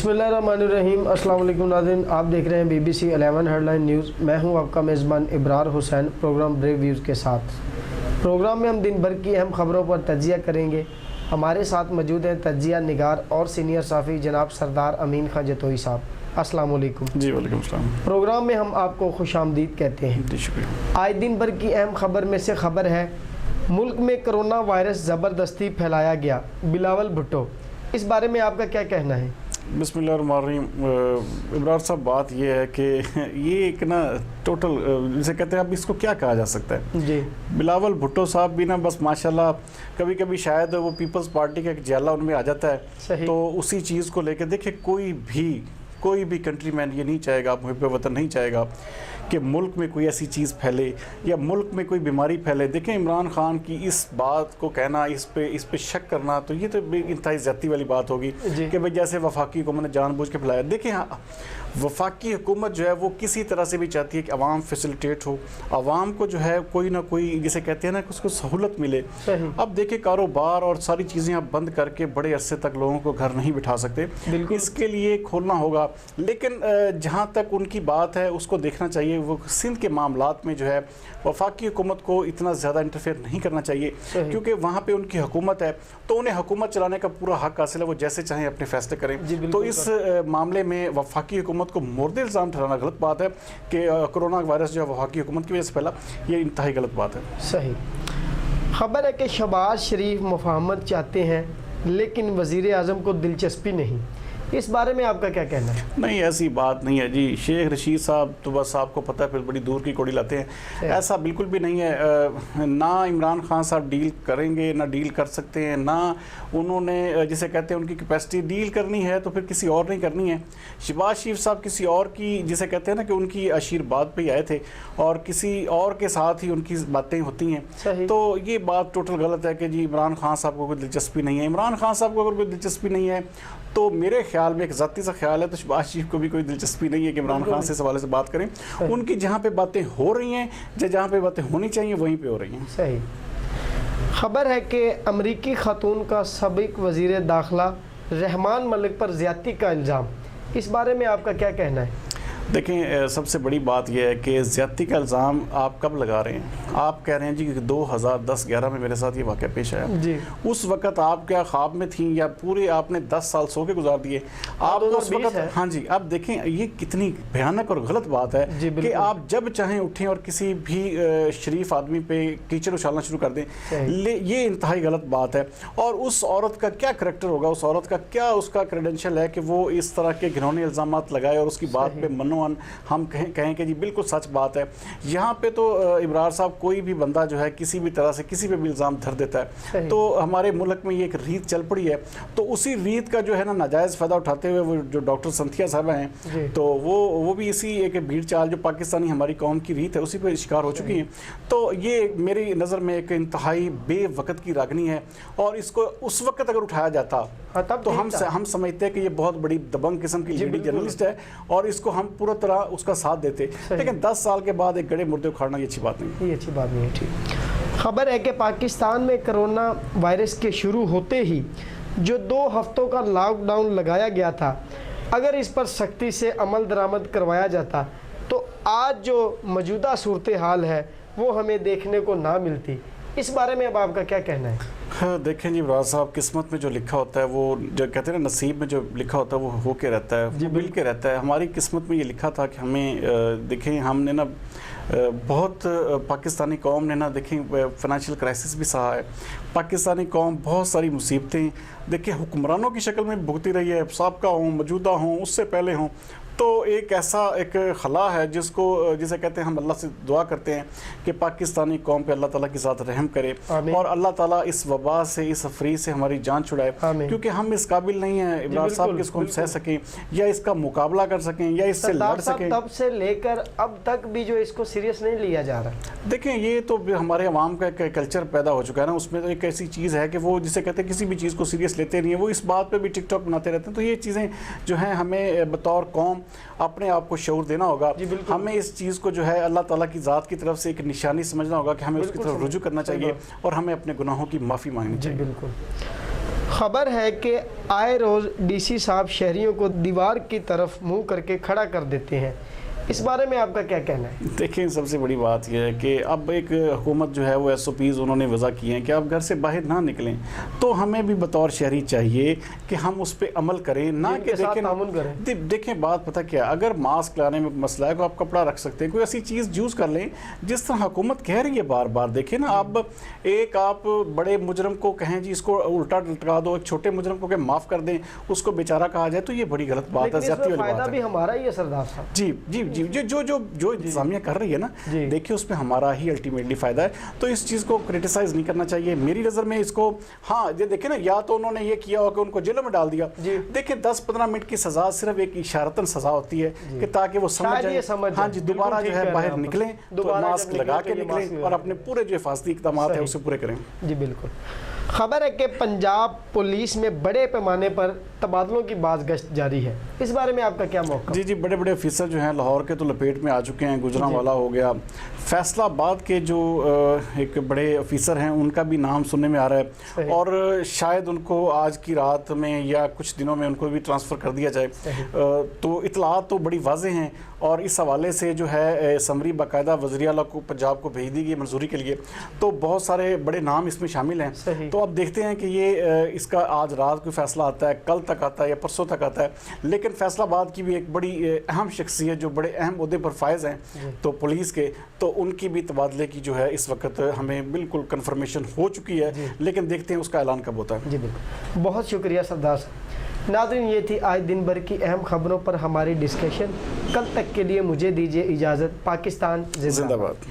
बिस्मिल्लाहिर्रहमानिर्रहीम। अस्सलाम वालेकुम नाज़रीन, आप देख रहे हैं BBC 11 हेडलाइन न्यूज़। मैं हूं आपका मेज़बान Ibrar Hussain programme break views के साथ। प्रोग्राम में हम दिन भर की अहम खबरों पर तज्जिया करेंगे। हमारे साथ मौजूद हैं तज्जिया निगार और सीनियर साफ़ी जनाब सरदार अमीन खान जतोई साहब। अस्सलाम वालेकुम। जी वालेकुम सलाम। प्रोग्राम में हम आपको खुशामदीद कहते हैं। जी शुक्रिया। आज दिन भर की अहम खबर में से खबर है, मुल्क में कोरोना वायरस ज़बरदस्ती फैलाया गया। बिलावल भुट्टो, इस बारे में आपका क्या कहना है? बिस्मिल्लाहिर्रहमानिर्रहीम। इब्रार साहब, बात ये है कि ये एक ना टोटल जिसे कहते हैं, अब इसको क्या कहा जा सकता है जी। बिलावल भुट्टो साहब भी ना बस माशाल्लाह कभी कभी शायद वो पीपल्स पार्टी का एक जाला उनमें आ जाता है। सही। तो उसी चीज़ को लेकर देखिए, कोई भी कंट्री मैन ये नहीं चाहेगा, मुहिब वतन नहीं चाहेगा कि मुल्क में कोई ऐसी चीज़ फैले या मुल्क में कोई बीमारी फैले। देखें, इमरान खान की इस बात को कहना, इस पे शक करना, तो ये तो इंतहाई ज़्यादती वाली बात होगी कि भाई जैसे वफाकी हुकूमत ने जानबूझ के फैलाया। देखें, हाँ, वफाकी हुकूमत जो है वो किसी तरह से भी चाहती है कि आवाम फैसिलिटेट हो, आवाम को जो है कोई ना कोई जिसे कहते हैं ना कि उसको सहूलत मिले। अब देखिए, कारोबार और सारी चीज़ें आप बंद करके बड़े अरसे तक लोगों को घर नहीं बिठा सकते, इसके लिए खोलना होगा। लेकिन जहाँ तक उनकी बात है उसको देखना चाहिए, वो सिंध के मामलात में जो है वफाकी हुकूमत को इतना ज़्यादा इंटरफेयर नहीं करना चाहिए, क्योंकि वहाँ पे उनकी हुकूमत है तो उन्हें हुकूमत चलाने का पूरा हक हासिल है, वो जैसे चाहें अपने फैसले करें। तो इस मामले में वफाकी हुकूमत को मुर्द इल्ज़ाम ठहराना गलत बात है कि कोरोना वायरस जो है वफाकी हुकूमत की वजह से फैला, ये इंतहाई गलत बात है। सही। खबर है कि शहबाज शरीफ मुफाहमत चाहते हैं लेकिन वज़ीर आज़म को दिलचस्पी नहीं। इस बारे में आपका क्या कहना है? नहीं, ऐसी बात नहीं है जी। शेख रशीद साहब तो बस आपको पता है फिर बड़ी दूर की कोड़ी लाते हैं, ऐसा बिल्कुल भी नहीं है। ना इमरान खान साहब डील करेंगे, ना डील कर सकते हैं, ना उन्होंने जिसे कहते हैं उनकी कैपेसिटी डील करनी है तो फिर किसी और नहीं करनी है। शहबाज शरीफ साहब किसी और की जिसे कहते हैं ना कि उनकी आशीर्वाद पे ही आए थे और किसी और के साथ ही उनकी बातें होती हैं। तो ये बात टोटल गलत है कि जी इमरान खान साहब को कोई दिलचस्पी नहीं है। इमरान खान साहब को अगर कोई दिलचस्पी नहीं है तो मेरे ख्याल में एक ज़ाती सा ख्याल है तो शहबाज शरीफ को भी कोई दिलचस्पी नहीं है कि इमरान खान से इस हवाले से बात करें। उनकी जहाँ पे बातें हो रही हैं, जहाँ पे बातें होनी चाहिए वहीं पे हो रही हैं। सही। खबर है कि अमरीकी खातून का साबिक वज़ीर दाखिला रहमान मलिक पर ज़्यादती का इल्ज़ाम। इस बारे में आपका क्या कहना है? देखें, सबसे बड़ी बात यह है कि ज़्यादती का इल्ज़ाम आप कब लगा रहे हैं? आप कह रहे हैं जी कि 2010-11 में मेरे साथ ये वाक़या पेश आया जी। उस वक़्त आप क्या ख्वाब में थी या पूरे आपने 10 साल सो के गुजार दिए? आप उस वक़्त, हाँ जी, अब देखें ये कितनी भयानक और गलत बात है कि आप जब चाहें उठें और किसी भी शरीफ आदमी पे कीचड़ उछालना शुरू कर दें। ये इंतहाई गलत बात है। और उस औरत का क्या करैक्टर होगा, उस औरत का क्या उसका क्रेडेंशियल है कि वो इस तरह के घिनौने इल्ज़ाम लगाए और उसकी बात पर मनो हम कहें कि जी बिल्कुल सच बात है। यहाँ पे तो इब्रार साहब, कोई भी बंदा जो है किसी भी तरह से किसी पे भी इल्ज़ाम धर देता है। तो हमारे मुल्क में ये एक रीत चल पड़ी है, तो उसी रीत का जो है ना नाजायज़ फ़ायदा उठाते हुए वो जो डॉक्टर संथिया साहब हैं तो वो भी इसी एक भीड़ चाल जो पाकिस्तानी हमारी कौम की रीत है उसी पर शिकार हो चुकी हैं। तो ये मेरी नज़र में एक इंतहाई बेवक़्त की रागनी है और इसको उस वक़्त अगर उठाया जाता तो हम समझते हैं कि ये बहुत बड़ी दबंग किस्म की लेडी जर्नलिस्ट है और इसको हम पूरा तरह उसका साथ देते। लेकिन 10 साल के बाद एक गड़े मुर्दे उखाड़ना ये अच्छी बात नहीं है। ये अच्छी बात नहीं है। ठीक। खबर है कि पाकिस्तान में कोरोना वायरस के शुरू होते ही जो 2 हफ्तों का लॉकडाउन लगाया गया था, अगर इस पर सख्ती से अमल दरामद करवाया जाता तो आज जो मौजूदा सूरत हाल है वो हमें देखने को ना मिलती। इस बारे में अब आपका क्या कहना है? हाँ, देखें जी इब्रार साहब, किस्मत में जो लिखा होता है वो जो कहते हैं ना, नसीब में जो लिखा होता है वो हो के रहता है, वो मिल के रहता है। हमारी किस्मत में ये लिखा था कि हमें देखें, हमने ना बहुत पाकिस्तानी कौम ने ना देखें फाइनेंशियल क्राइसिस भी सहा है। पाकिस्तानी कौम बहुत सारी मुसीबतें देखिए हुक्मरानों की शक्ल में भुगती रही है, साबका हों, मौजूदा हों, उससे पहले हों। तो एक ऐसा एक खला है जिसे कहते हैं, हम अल्लाह से दुआ करते हैं कि पाकिस्तानी कौम पे अल्लाह ताला की ज़ात रहम करे और अल्लाह ताला इस वबा से, इस अफरी से हमारी जान छुड़ाए, क्योंकि हम इस काबिल नहीं हैं इब्रार साहब कि इसको हम सह सकें या इसका मुकाबला कर सकें या इससे लड़ सकें। तब से लेकर अब तक भी जो इसको सीरियस नहीं लिया जा रहा। देखें, ये तो हमारे अवाम का एक कल्चर पैदा हो चुका है ना, उसमें तो एक ऐसी चीज़ है कि वो जिसे कहते हैं किसी भी चीज़ को सीरियस लेते नहीं है, वो इस बात पर भी टिकटॉक बनाते रहते हैं। तो ये चीज़ें जो हैं हमें बतौर कौम अपने आप को शऊर देना होगा। हमें इस चीज़ को जो है अल्लाह ताला की ज़ात की तरफ से एक निशानी समझना होगा कि हमें उसकी तरफ रुजू करना चाहिए और हमें अपने गुनाहों की माफ़ी मांगनी चाहिए। बिल्कुल। खबर है कि आए रोज़ डीसी साहब शहरियों को दीवार की तरफ मुंह करके खड़ा कर देते हैं, इस बारे में आपका क्या कहना है? देखिए, सबसे बड़ी बात यह है कि अब एक हुकूमत जो है वो SOPs उन्होंने वज़ा किए हैं कि आप घर से बाहर ना निकलें, तो हमें भी बतौर शहरी चाहिए कि हम उस पर अमल करें, ना कि देखें बात पता क्या, अगर मास्क लाने में मसला है तो आप कपड़ा रख सकते हैं, कोई ऐसी चीज़ यूज़ कर लें जिस तरह हुकूमत कह रही है बार बार। देखें ना, अब एक आप बड़े मुजरम को कहें जी इसको उल्टा लटका दो, एक छोटे मुजरम को कहें माफ़ कर दें, उसको बेचारा कहा जाए, तो ये बड़ी गलत बात है, ज़्यादती वाली बात है। भी हमारा ही है सरदार साहब। जी जी जी, जो इंतजामिया कर रही है ना, देखिए उसमें हमारा ही अल्टीमेटली फ़ायदा है, तो इस चीज़ को क्रिटिसाइज़ नहीं करना चाहिए मेरी नज़र में इसको। हाँ, ये देखें ना, या तो उन्होंने ये किया हो कि उनको जेलों में डाल दिया, देखिए 10-15 मिनट की सज़ा सिर्फ एक इशारतन सज़ा होती है कि ताकि वो समझ जाए, हाँ जी, दोबारा जो है बाहर निकलें तो मास्क लगा के निकलें और अपने पूरे जो हिफाजती इक़दाम है उसे पूरे करें। जी बिल्कुल। खबर है कि पंजाब पुलिस में बड़े पैमाने पर तबादलों की बाज़गश्त जारी है, इस बारे में आपका क्या मौक़िफ़? जी, बड़े बड़े ऑफिसर जो हैं लाहौर के तो लपेट में आ चुके हैं, गुजरांवाला हो गया, फैसलाबाद के जो एक बड़े ऑफिसर हैं उनका भी नाम सुनने में आ रहा है, और शायद उनको आज की रात में या कुछ दिनों में उनको भी ट्रांसफ़र कर दिया जाए। तो इतलात तो बड़ी वाज़ेह हैं, और इस हवाले से जो है समरी बाकायदा वज़ीर आला को पंजाब को भेज दी गई मंजूरी के लिए, तो बहुत सारे बड़े नाम इसमें शामिल हैं। तो अब देखते हैं कि ये इसका आज रात कोई फ़ैसला आता है, कल तक आता है या परसों तक आता है, लेकिन फैसलाबाद की भी एक बड़ी अहम शख्सियत जो बड़े अहम ओहदे पर फायज़ हैं तो पुलिस के, तो उनकी भी तबादले की जो है इस वक्त हमें बिल्कुल कन्फर्मेशन हो चुकी है, लेकिन देखते हैं उसका ऐलान कब होता है। जी बिल्कुल, बहुत शुक्रिया सरदार साहब। नाज़रीन, ये थी आज दिन भर की अहम खबरों पर हमारी डिस्कशन। कल तक के लिए मुझे दीजिए इजाज़त। पाकिस्तान जिंदाबाद।